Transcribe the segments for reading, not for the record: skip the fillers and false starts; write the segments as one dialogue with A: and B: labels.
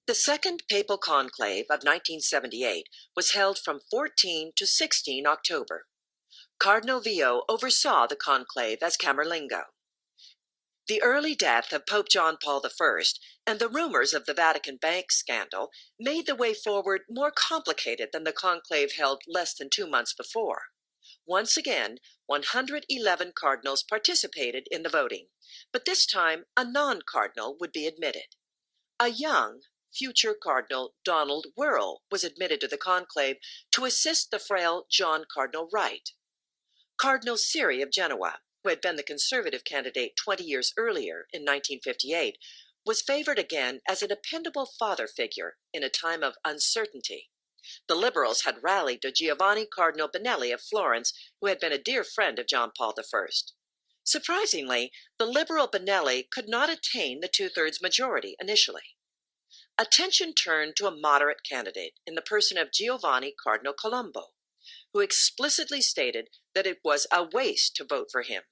A: The Second Papal Conclave of 1978 was held from 14 to 16 October. Cardinal Vio oversaw the conclave as Camerlengo. The early death of Pope John Paul I and the rumors of the Vatican bank scandal made the way forward more complicated than the conclave held less than 2 months before. Once again, 111 cardinals participated in the voting, but this time a non-cardinal would be admitted. A young, future Cardinal Donald Wuerl was admitted to the conclave to assist the frail John Cardinal Wright. Cardinal Siri of Genoa, who had been the conservative candidate 20 years earlier in 1958, was favored again as a dependable father figure in a time of uncertainty. The liberals had rallied to Giovanni Cardinal Benelli of Florence, who had been a dear friend of John Paul I. Surprisingly, the liberal Benelli could not attain the two-thirds majority initially. Attention turned to a moderate candidate in the person of Giovanni Cardinal Colombo, who explicitly stated that it was a waste to vote for him.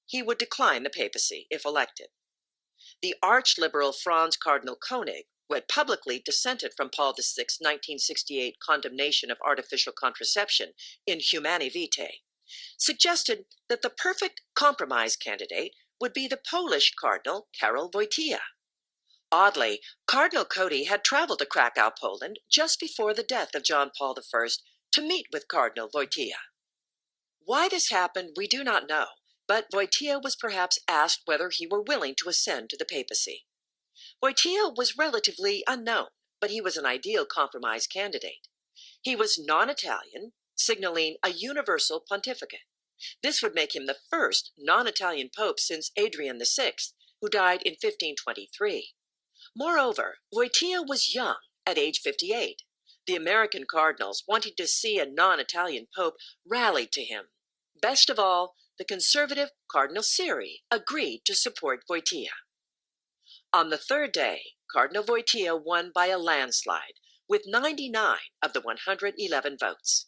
A: He would decline the papacy if elected. The arch-liberal Franz Cardinal Koenig, who had publicly dissented from Paul VI's 1968 condemnation of artificial contraception in Humani Vitae, suggested that the perfect compromise candidate would be the Polish Cardinal Karol Wojtyła. Oddly, Cardinal Cody had traveled to Krakow, Poland, just before the death of John Paul I to meet with Cardinal Wojtyła. Why this happened, we do not know, but Wojtyła was perhaps asked whether he were willing to ascend to the papacy. Wojtyła was relatively unknown, but he was an ideal compromise candidate. He was non-Italian, signaling a universal pontificate. This would make him the first non-Italian pope since Adrian VI, who died in 1523. Moreover, Wojtyła was young, at age 58. The American cardinals, wanting to see a non-Italian pope, rallied to him. Best of all, the conservative Cardinal Siri agreed to support Wojtyła. On the third day, Cardinal Wojtyła won by a landslide, with 99 of the 111 votes.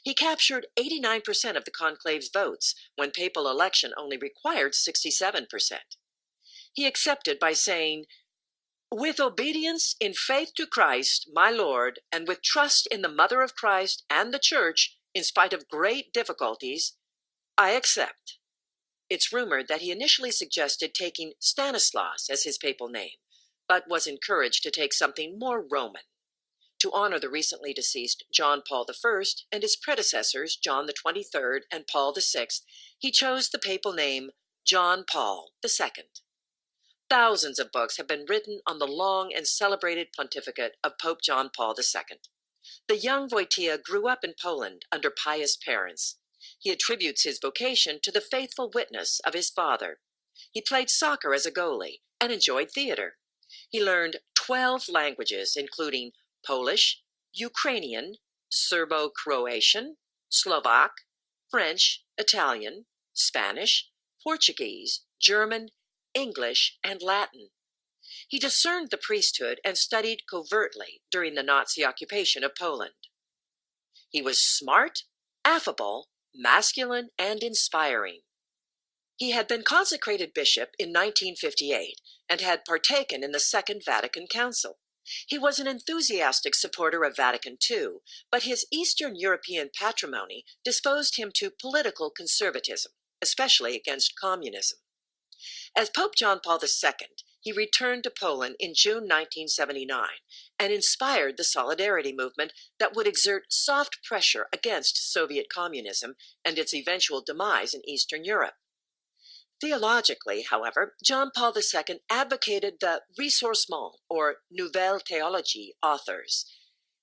A: He captured 89% of the conclave's votes, when papal election only required 67%. He accepted by saying, "With obedience in faith to Christ, my Lord, and with trust in the Mother of Christ and the Church, in spite of great difficulties, I accept." It's rumored that he initially suggested taking Stanislaus as his papal name, but was encouraged to take something more Roman. To honor the recently deceased John Paul I and his predecessors, John the 23rd and Paul VI, he chose the papal name John Paul II. Thousands of books have been written on the long and celebrated pontificate of Pope John Paul II. The young Wojtyła grew up in Poland under pious parents. He attributes his vocation to the faithful witness of his father. He played soccer as a goalie and enjoyed theater. He learned 12 languages, including Polish, Ukrainian, Serbo-Croatian, Slovak, French, Italian, Spanish, Portuguese, German, English, and Latin. He discerned the priesthood and studied covertly during the Nazi occupation of Poland. He was smart, affable, masculine, and inspiring. He had been consecrated bishop in 1958 and had partaken in the Second Vatican Council. He was an enthusiastic supporter of Vatican II, but his Eastern European patrimony disposed him to political conservatism, especially against communism. As Pope John Paul II, he returned to Poland in June 1979 and inspired the Solidarity movement that would exert soft pressure against Soviet communism and its eventual demise in Eastern Europe. Theologically, however, John Paul II advocated the ressourcement, or Nouvelle Théologie, authors.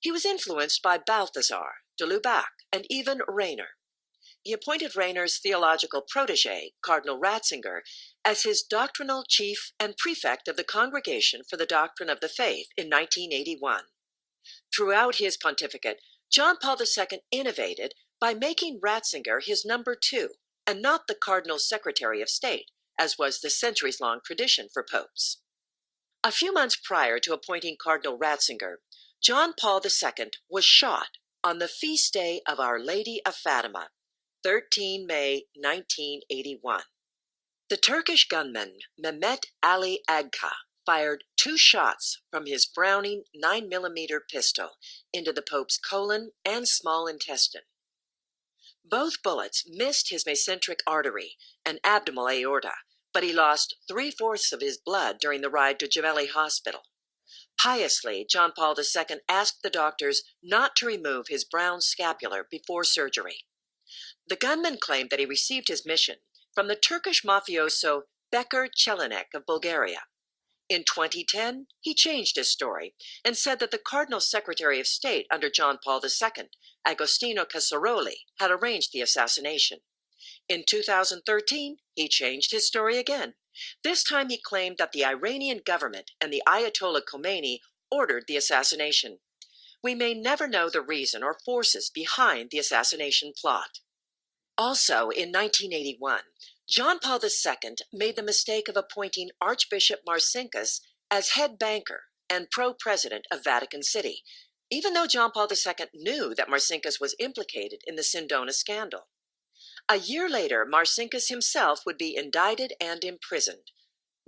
A: He was influenced by Balthasar, de Lubac, and even Rainer. He appointed Rainer's theological protege, Cardinal Ratzinger, as his doctrinal chief and prefect of the Congregation for the Doctrine of the Faith in 1981. Throughout his pontificate, John Paul II innovated by making Ratzinger his number 2, and not the Cardinal Secretary of State, as was the centuries-long tradition for popes. A few months prior to appointing Cardinal Ratzinger, John Paul II was shot on the feast day of Our Lady of Fatima, 13 May 1981. The Turkish gunman Mehmet Ali Agca fired 2 shots from his Browning 9mm pistol into the Pope's colon and small intestine. Both bullets missed his mesenteric artery and abdominal aorta, but he lost 3/4 of his blood during the ride to Gemelli Hospital. Piously, John Paul II asked the doctors not to remove his brown scapular before surgery. The gunman claimed that he received his mission from the Turkish mafioso Bekir Çelenek of Bulgaria. In 2010, he changed his story and said that the Cardinal Secretary of State under John Paul II, Agostino Casaroli, had arranged the assassination. In 2013, he changed his story again. This time he claimed that the Iranian government and the Ayatollah Khomeini ordered the assassination. We may never know the reason or forces behind the assassination plot. Also, in 1981, John Paul II made the mistake of appointing Archbishop Marcinkus as head banker and pro-president of Vatican City, even though John Paul II knew that Marcinkus was implicated in the Sindona scandal. A year later, Marcinkus himself would be indicted and imprisoned.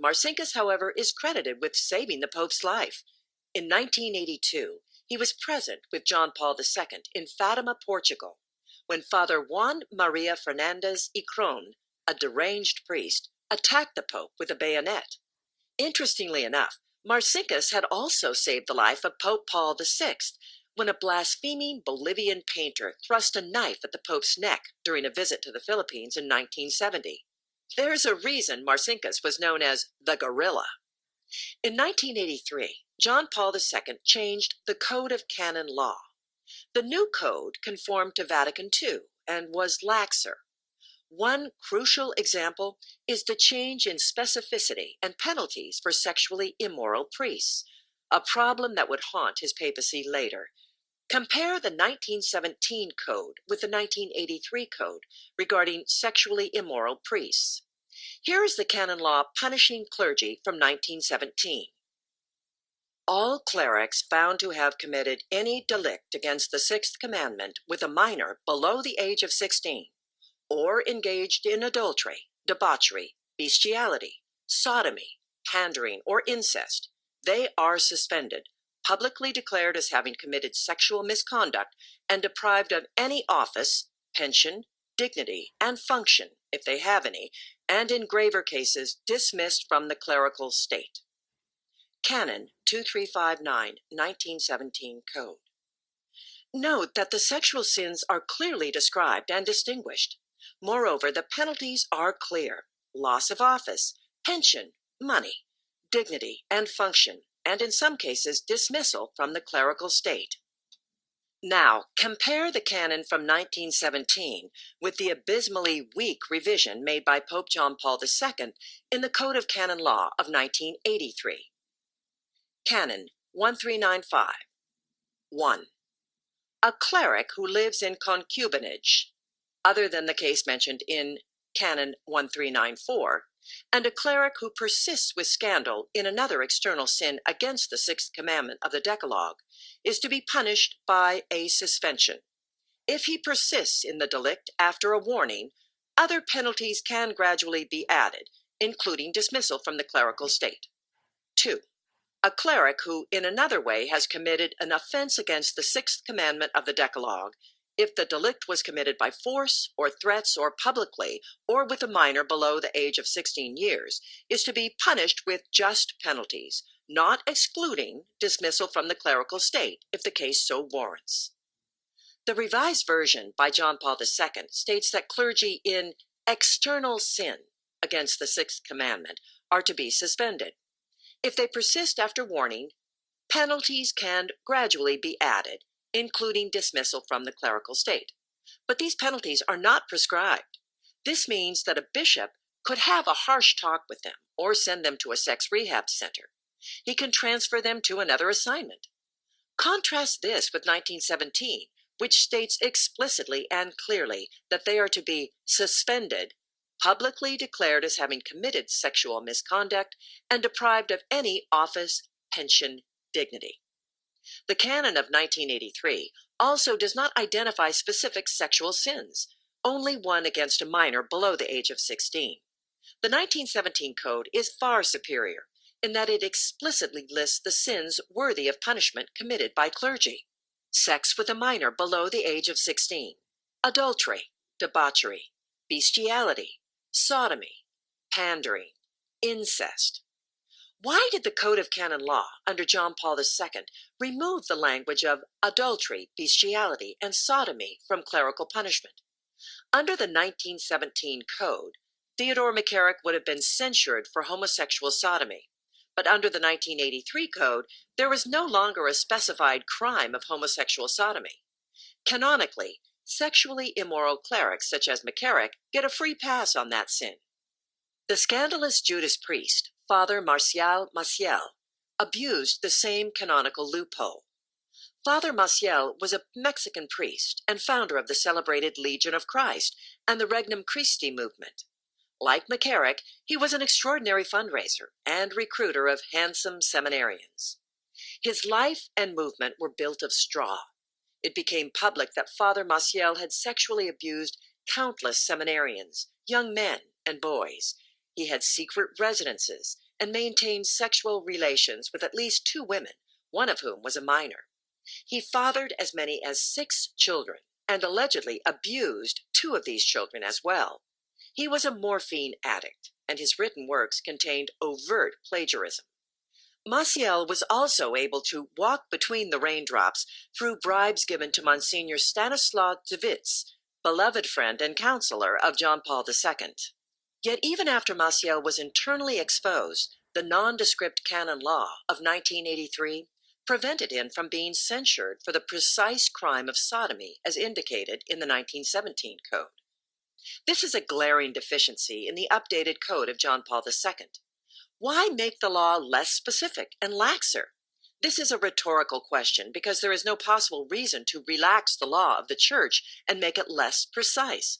A: Marcinkus, however, is credited with saving the Pope's life. In 1982, he was present with John Paul II in Fatima, Portugal, when Father Juan Maria Fernandez y Cron, a deranged priest, attacked the Pope with a bayonet. Interestingly enough, Marcinkus had also saved the life of Pope Paul VI when a blaspheming Bolivian painter thrust a knife at the Pope's neck during a visit to the Philippines in 1970. There's a reason Marcinkus was known as the Gorilla. In 1983, John Paul II changed the Code of Canon Law. The new code conformed to Vatican II and was laxer. One crucial example is the change in specificity and penalties for sexually immoral priests, a problem that would haunt his papacy later. Compare the 1917 code with the 1983 code regarding sexually immoral priests. Here is the canon law punishing clergy from 1917. All clerics found to have committed any delict against the sixth commandment with a minor below the age of 16, or engaged in adultery, debauchery, bestiality, sodomy, pandering, or incest, they are suspended, publicly declared as having committed sexual misconduct, and deprived of any office, pension, dignity, and function, if they have any, and in graver cases, dismissed from the clerical state. Canon 2359, 1917 Code. Note that the sexual sins are clearly described and distinguished. Moreover, the penalties are clear: loss of office, pension, money, dignity, and function, and in some cases, dismissal from the clerical state. Now, compare the canon from 1917 with the abysmally weak revision made by Pope John Paul II in the Code of Canon Law of 1983. Canon 1395. 1. A cleric who lives in concubinage, other than the case mentioned in Canon 1394, and a cleric who persists with scandal in another external sin against the sixth commandment of the Decalogue, is to be punished by a suspension. If he persists in the delict after a warning, other penalties can gradually be added, including dismissal from the clerical state. 2. A cleric who in another way has committed an offense against the sixth commandment of the Decalogue, if the delict was committed by force or threats or publicly, or with a minor below the age of 16 years, is to be punished with just penalties, not excluding dismissal from the clerical state if the case so warrants. The Revised Version by John Paul II states that clergy in external sin against the sixth commandment are to be suspended. If they persist after warning, penalties can gradually be added, including dismissal from the clerical state. But these penalties are not prescribed. This means that a bishop could have a harsh talk with them or send them to a sex rehab center. He can transfer them to another assignment. Contrast this with 1917, which states explicitly and clearly that they are to be suspended, publicly declared as having committed sexual misconduct, and deprived of any office, pension, dignity. The canon of 1983 also does not identify specific sexual sins, only one against a minor below the age of 16. The 1917 Code is far superior in that it explicitly lists the sins worthy of punishment committed by clergy: sex with a minor below the age of 16, adultery, debauchery, bestiality, sodomy, pandering, incest. Why did the Code of Canon Law under John Paul II remove the language of adultery, bestiality, and sodomy from clerical punishment? Under the 1917 Code, Theodore McCarrick would have been censured for homosexual sodomy, but under the 1983 Code, there was no longer a specified crime of homosexual sodomy. Canonically, sexually immoral clerics such as McCarrick get a free pass on that sin. The scandalous Judas priest, Father Marcial Maciel, abused the same canonical loophole. Father Maciel was a Mexican priest and founder of the celebrated Legion of Christ and the Regnum Christi movement. Like McCarrick, he was an extraordinary fundraiser and recruiter of handsome seminarians. His life and movement were built of straw. It became public that Father Maciel had sexually abused countless seminarians, young men and boys. He had secret residences and maintained sexual relations with at least 2 women, one of whom was a minor. He fathered as many as 6 children and allegedly abused 2 of these children as well. He was a morphine addict, and his written works contained overt plagiarism. Maciel was also able to walk between the raindrops through bribes given to Monsignor Stanislaw Dzivitz, beloved friend and counselor of John Paul II. Yet even after Maciel was internally exposed, the nondescript canon law of 1983 prevented him from being censured for the precise crime of sodomy as indicated in the 1917 Code. This is a glaring deficiency in the updated Code of John Paul II. Why make the law less specific and laxer? This is a rhetorical question because there is no possible reason to relax the law of the Church and make it less precise.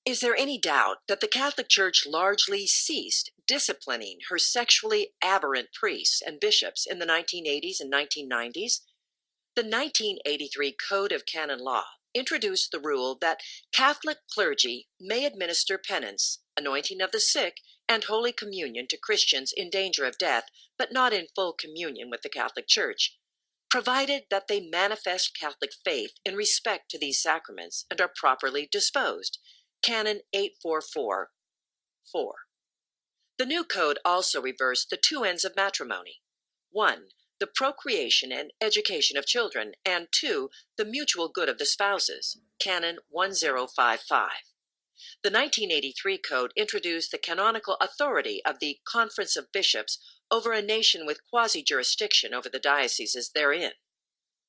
A: Is there any doubt that the Catholic Church largely ceased disciplining her sexually aberrant priests and bishops in the 1980s and 1990s? The 1983 Code of Canon Law introduced the rule that Catholic clergy may administer penance, anointing of the sick, and Holy Communion to Christians in danger of death, but not in full communion with the Catholic Church, provided that they manifest Catholic faith in respect to these sacraments and are properly disposed. Canon 844-4. The new code also reversed the 2 ends of matrimony. 1. The procreation and education of children, and 2. The mutual good of the spouses. Canon 1055. The 1983 Code introduced the canonical authority of the Conference of Bishops over a nation with quasi-jurisdiction over the dioceses therein.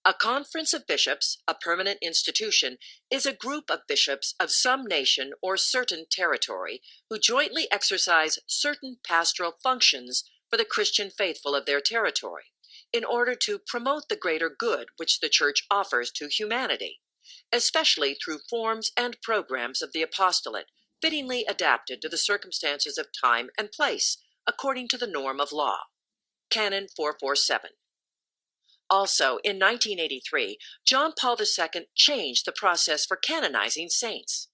A: A conference of bishops, a permanent institution, is a group of bishops of some nation or certain territory who jointly exercise certain pastoral functions for the Christian faithful of their territory in order to promote the greater good which the Church offers to humanity, especially through forms and programs of the apostolate fittingly adapted to the circumstances of time and place according to the norm of law. Canon 447. Also, in 1983, John Paul II changed the process for canonizing saints.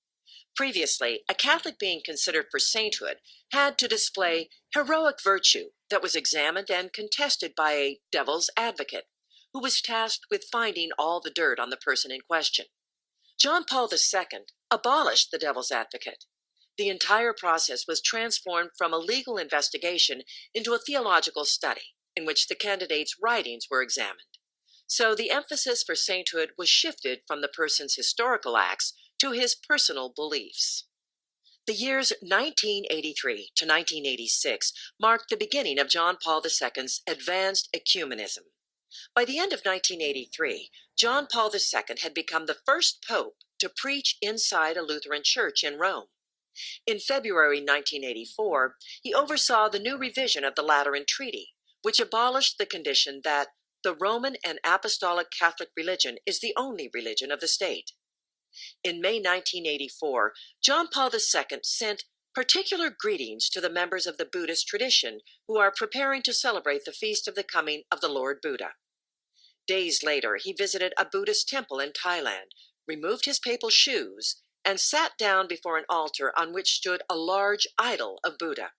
A: Previously, a Catholic being considered for sainthood had to display heroic virtue that was examined and contested by a devil's advocate, who was tasked with finding all the dirt on the person in question. John Paul II abolished the devil's advocate. The entire process was transformed from a legal investigation into a theological study, in which the candidate's writings were examined. So the emphasis for sainthood was shifted from the person's historical acts to his personal beliefs. The years 1983 to 1986 marked the beginning of John Paul II's advanced ecumenism. By the end of 1983, John Paul II had become the first pope to preach inside a Lutheran church in Rome. In February 1984, he oversaw the new revision of the Lateran Treaty, which abolished the condition that the Roman and Apostolic Catholic religion is the only religion of the state. In May 1984, John Paul II sent particular greetings to the members of the Buddhist tradition who are preparing to celebrate the feast of the coming of the Lord Buddha. Days later, he visited a Buddhist temple in Thailand, removed his papal shoes, and sat down before an altar on which stood a large idol of Buddha.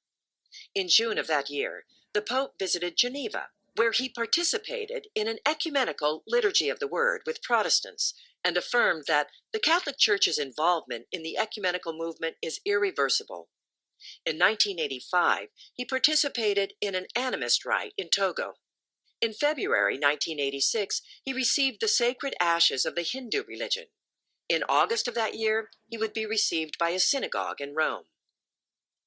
A: In June of that year, the Pope visited Geneva, where he participated in an ecumenical liturgy of the word with Protestants and affirmed that the Catholic Church's involvement in the ecumenical movement is irreversible. In 1985, he participated in an animist rite in Togo. In February 1986, he received the sacred ashes of the Hindu religion. In August of that year, he would be received by a synagogue in Rome.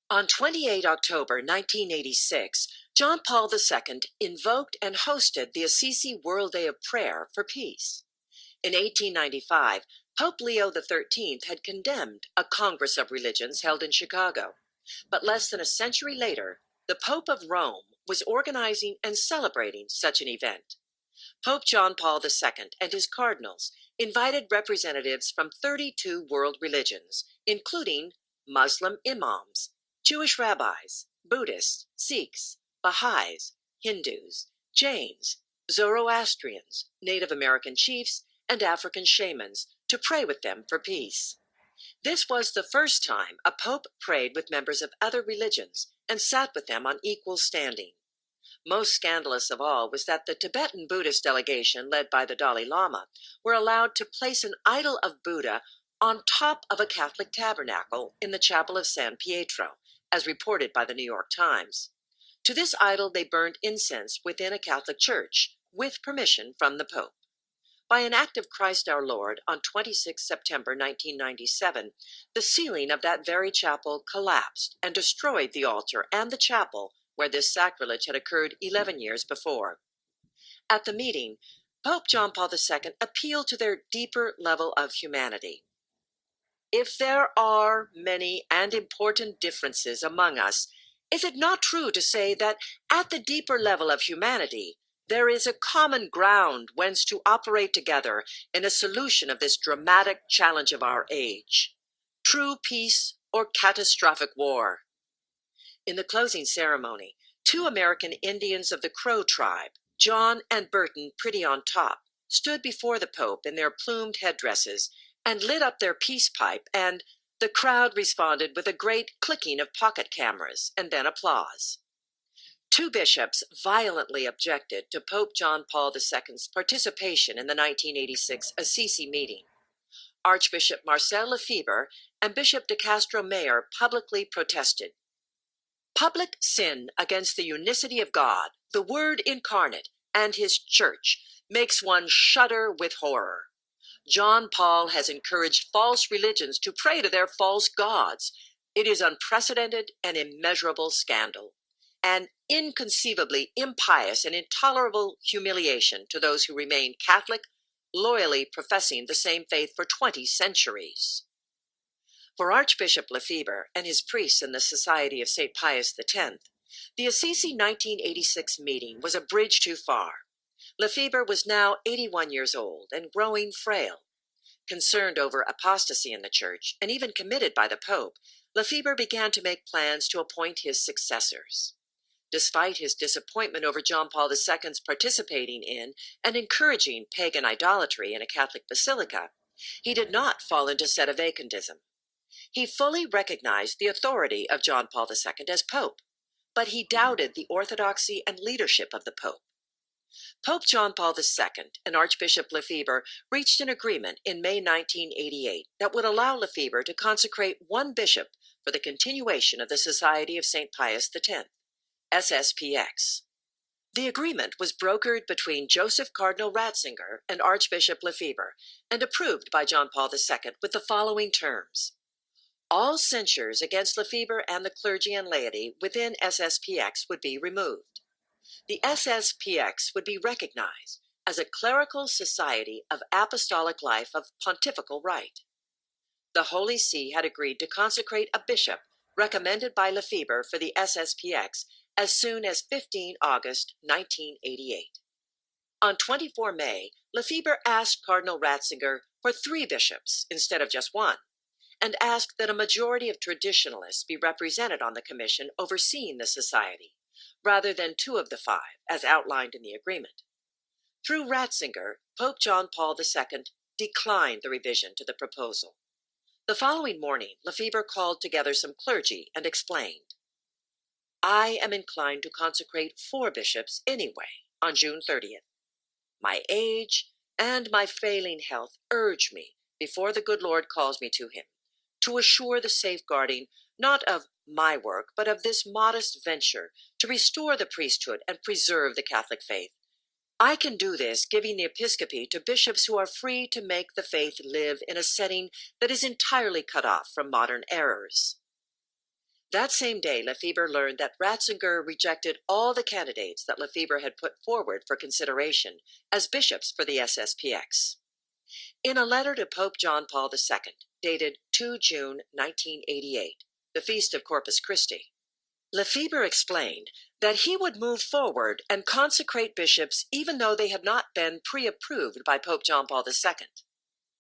A: On 28 October 1986, John Paul II invoked and hosted the Assisi World Day of Prayer for Peace. In 1895, Pope Leo XIII had condemned a Congress of Religions held in Chicago. But less than a century later, the Pope of Rome was organizing and celebrating such an event. Pope John Paul II and his cardinals invited representatives from 32 world religions, including Muslim imams, Jewish rabbis, Buddhists, Sikhs, Baha'is, Hindus, Jains, Zoroastrians, Native American chiefs, and African shamans to pray with them for peace. This was the first time a pope prayed with members of other religions and sat with them on equal standing. Most scandalous of all was that the Tibetan Buddhist delegation, led by the Dalai Lama, were allowed to place an idol of Buddha on top of a Catholic tabernacle in the chapel of San Pietro, as reported by the New York Times. To this idol they burned incense within a Catholic church, with permission from the Pope. By an act of Christ our Lord, on 26 September 1997, the ceiling of that very chapel collapsed and destroyed the altar and the chapel where this sacrilege had occurred 11 years before. At the meeting, Pope John Paul II appealed to their deeper level of humanity. If there are many and important differences among us, is it not true to say that at the deeper level of humanity, there is a common ground whence to operate together in a solution of this dramatic challenge of our age? True peace or catastrophic war? In the closing ceremony, 2 American Indians of the Crow tribe, John and Burton Pretty on Top, stood before the Pope in their plumed headdresses and lit up their peace pipe, and the crowd responded with a great clicking of pocket cameras and then applause. 2 bishops violently objected to Pope John Paul II's participation in the 1986 Assisi meeting. Archbishop Marcel Lefebvre and Bishop de Castro Mayer publicly protested. Public sin against the unicity of God, the Word incarnate, and His Church makes one shudder with horror. John Paul has encouraged false religions to pray to their false gods. It is unprecedented and immeasurable scandal, an inconceivably impious and intolerable humiliation to those who remain Catholic, loyally professing the same faith for 20 centuries. For Archbishop Lefebvre and his priests in the Society of St. Pius X, the Assisi 1986 meeting was a bridge too far. Lefebvre was now 81 years old and growing frail. Concerned over apostasy in the church, and even committed by the Pope, Lefebvre began to make plans to appoint his successors. Despite his disappointment over John Paul II's participating in and encouraging pagan idolatry in a Catholic basilica, he did not fall into sedevacantism. He fully recognized the authority of John Paul II as Pope, but he doubted the orthodoxy and leadership of the Pope. Pope John Paul II and Archbishop Lefebvre reached an agreement in May 1988 that would allow Lefebvre to consecrate 1 bishop for the continuation of the Society of St. Pius X, SSPX. The agreement was brokered between Joseph Cardinal Ratzinger and Archbishop Lefebvre and approved by John Paul II with the following terms. All censures against Lefebvre and the clergy and laity within SSPX would be removed. The SSPX would be recognized as a clerical society of apostolic life of pontifical right. The Holy See had agreed to consecrate a bishop recommended by Lefebvre for the SSPX as soon as 15 August 1988. On 24 May, Lefebvre asked Cardinal Ratzinger for 3 bishops instead of just 1, and asked that a majority of traditionalists be represented on the commission overseeing the society, rather than 2 of the 5, as outlined in the agreement. Through Ratzinger, Pope John Paul II declined the revision to the proposal. The following morning, Lefebvre called together some clergy and explained, "I am inclined to consecrate 4 bishops anyway on June 30th. My age and my failing health urge me, before the good Lord calls me to him, to assure the safeguarding not of my work, but of this modest venture to restore the priesthood and preserve the Catholic faith. I can do this giving the episcopacy to bishops who are free to make the faith live in a setting that is entirely cut off from modern errors." That same day, Lefebvre learned that Ratzinger rejected all the candidates that Lefebvre had put forward for consideration as bishops for the SSPX. In a letter to Pope John Paul II, dated 2 June 1988, the feast of Corpus Christi, Lefebvre explained that he would move forward and consecrate bishops even though they had not been pre-approved by Pope John Paul II.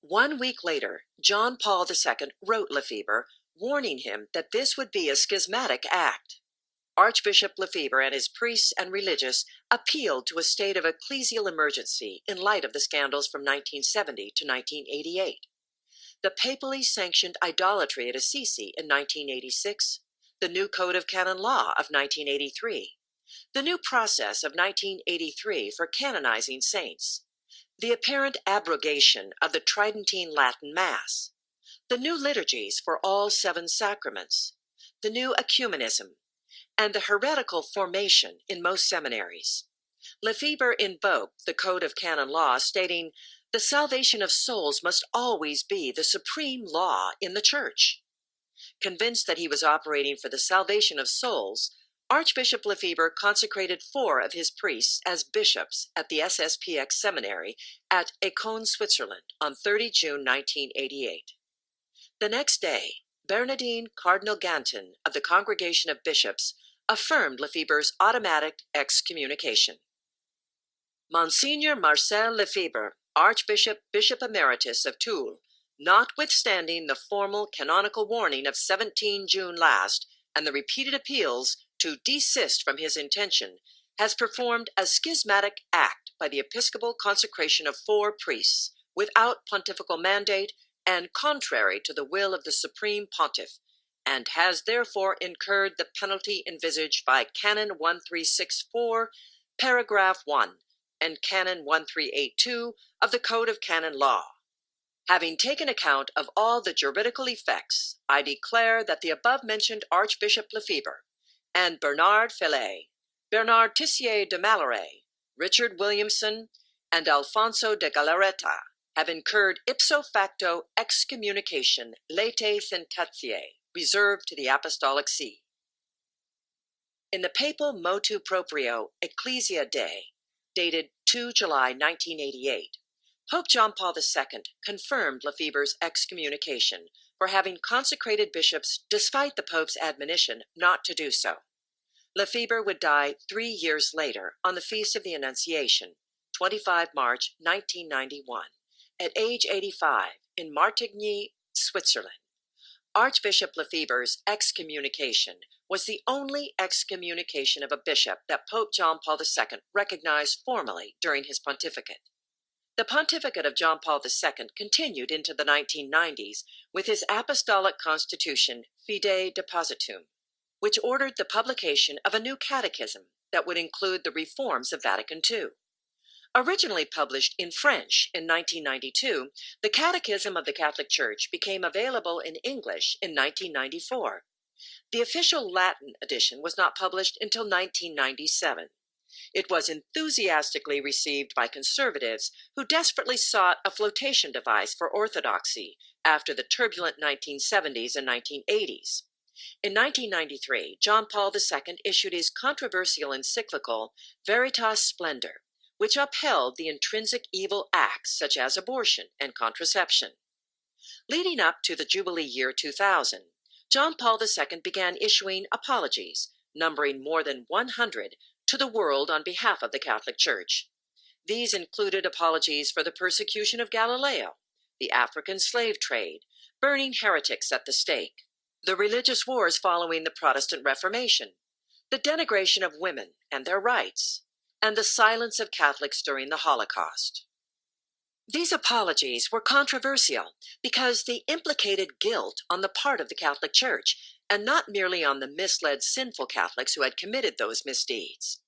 A: 1 week later, John Paul II wrote Lefebvre, warning him that this would be a schismatic act. Archbishop Lefebvre and his priests and religious appealed to a state of ecclesial emergency in light of the scandals from 1970 to 1988. The papally sanctioned idolatry at Assisi in 1986, the new Code of Canon Law of 1983, the new process of 1983 for canonizing saints, the apparent abrogation of the Tridentine Latin Mass, the new liturgies for all 7 sacraments, the new ecumenism, and the heretical formation in most seminaries. Lefebvre invoked the Code of Canon Law, stating, "The salvation of souls must always be the supreme law in the Church." Convinced that he was operating for the salvation of souls, Archbishop Lefebvre consecrated 4 of his priests as bishops at the SSPX seminary at Écône, Switzerland on 30 June 1988. The next day, Bernardine Cardinal Gantin of the Congregation of Bishops affirmed Lefebvre's automatic excommunication. Monsignor Marcel Lefebvre, Archbishop, Bishop Emeritus of Toul, notwithstanding the formal canonical warning of 17 June last and the repeated appeals to desist from his intention, has performed a schismatic act by the episcopal consecration of 4 priests, without pontifical mandate and contrary to the will of the Supreme Pontiff, and has therefore incurred the penalty envisaged by Canon 1364, paragraph 1, and Canon 1382 of the Code of Canon Law. Having taken account of all the juridical effects, I declare that the above-mentioned Archbishop Lefebvre and Bernard Fillet, Bernard Tissier de Malloret, Richard Williamson, and Alfonso de Galarreta have incurred ipso facto excommunication latae sententiae, reserved to the Apostolic See. In the papal motu proprio Ecclesia Dei, dated 2 July 1988, Pope John Paul II confirmed Lefebvre's excommunication for having consecrated bishops despite the Pope's admonition not to do so. Lefebvre would die 3 years later on the Feast of the Annunciation, 25 March 1991, at age 85 in Martigny, Switzerland. Archbishop Lefebvre's excommunication was the only excommunication of a bishop that Pope John Paul II recognized formally during his pontificate. The pontificate of John Paul II continued into the 1990s with his apostolic constitution Fidei Depositum, which ordered the publication of a new catechism that would include the reforms of Vatican II. Originally published in French in 1992, the Catechism of the Catholic Church became available in English in 1994. The official Latin edition was not published until 1997. It was enthusiastically received by conservatives who desperately sought a flotation device for orthodoxy after the turbulent 1970s and 1980s. In 1993, John Paul II issued his controversial encyclical Veritas Splendor, which upheld the intrinsic evil acts such as abortion and contraception. Leading up to the Jubilee year 2000, John Paul II began issuing apologies, numbering more than 100, to the world on behalf of the Catholic Church. These included apologies for the persecution of Galileo, the African slave trade, burning heretics at the stake, the religious wars following the Protestant Reformation, the denigration of women and their rights, and the silence of Catholics during the Holocaust. These apologies were controversial because they implicated guilt on the part of the Catholic Church, and not merely on the misled sinful Catholics who had committed those misdeeds.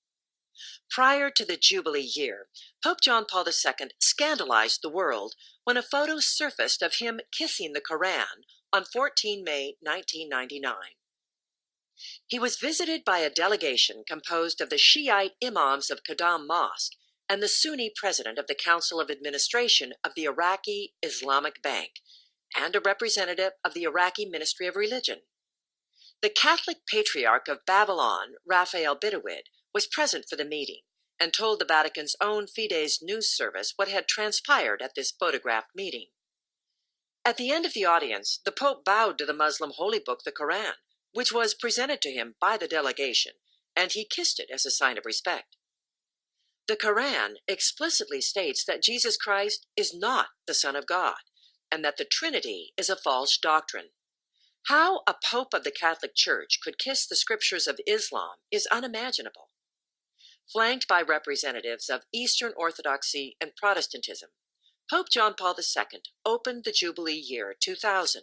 A: Prior to the Jubilee year, Pope John Paul II scandalized the world when a photo surfaced of him kissing the Koran on 14 May 1999. He was visited by a delegation composed of the Shiite imams of Qadam Mosque and the Sunni president of the Council of Administration of the Iraqi Islamic Bank, and a representative of the Iraqi Ministry of Religion. The Catholic Patriarch of Babylon, Raphael Bidawid, was present for the meeting and told the Vatican's own Fides news service what had transpired at this photographed meeting. At the end of the audience, the Pope bowed to the Muslim holy book, the Koran, which was presented to him by the delegation, and he kissed it as a sign of respect. The Koran explicitly states that Jesus Christ is not the Son of God, and that the Trinity is a false doctrine. How a Pope of the Catholic Church could kiss the scriptures of Islam is unimaginable. Flanked by representatives of Eastern Orthodoxy and Protestantism, Pope John Paul II opened the Jubilee year 2000.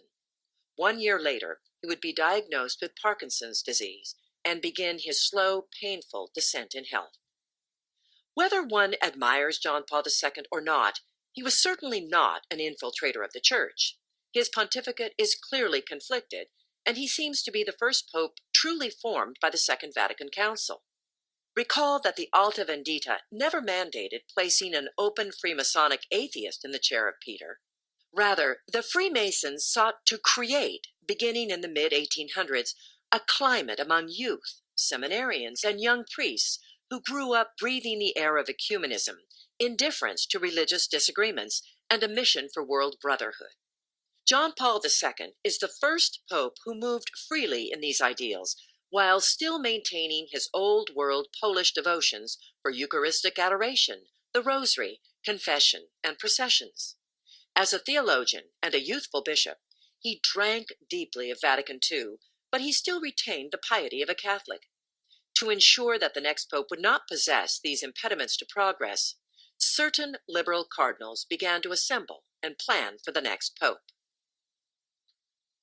A: 1 year later, he would be diagnosed with Parkinson's disease and begin his slow, painful descent in health. Whether one admires John Paul II or not, he was certainly not an infiltrator of the Church. His pontificate is clearly conflicted, and he seems to be the first pope truly formed by the Second Vatican Council. Recall that the Alta Vendita never mandated placing an open Freemasonic atheist in the chair of Peter. Rather, the Freemasons sought to create, beginning in the mid-1800s, a climate among youth, seminarians, and young priests who grew up breathing the air of ecumenism, indifference to religious disagreements, and a mission for world brotherhood. John Paul II is the first pope who moved freely in these ideals, while still maintaining his old world Polish devotions for Eucharistic adoration, the Rosary, confession, and processions. As a theologian and a youthful bishop, he drank deeply of Vatican II, but he still retained the piety of a Catholic. To ensure that the next pope would not possess these impediments to progress, certain liberal cardinals began to assemble and plan for the next pope.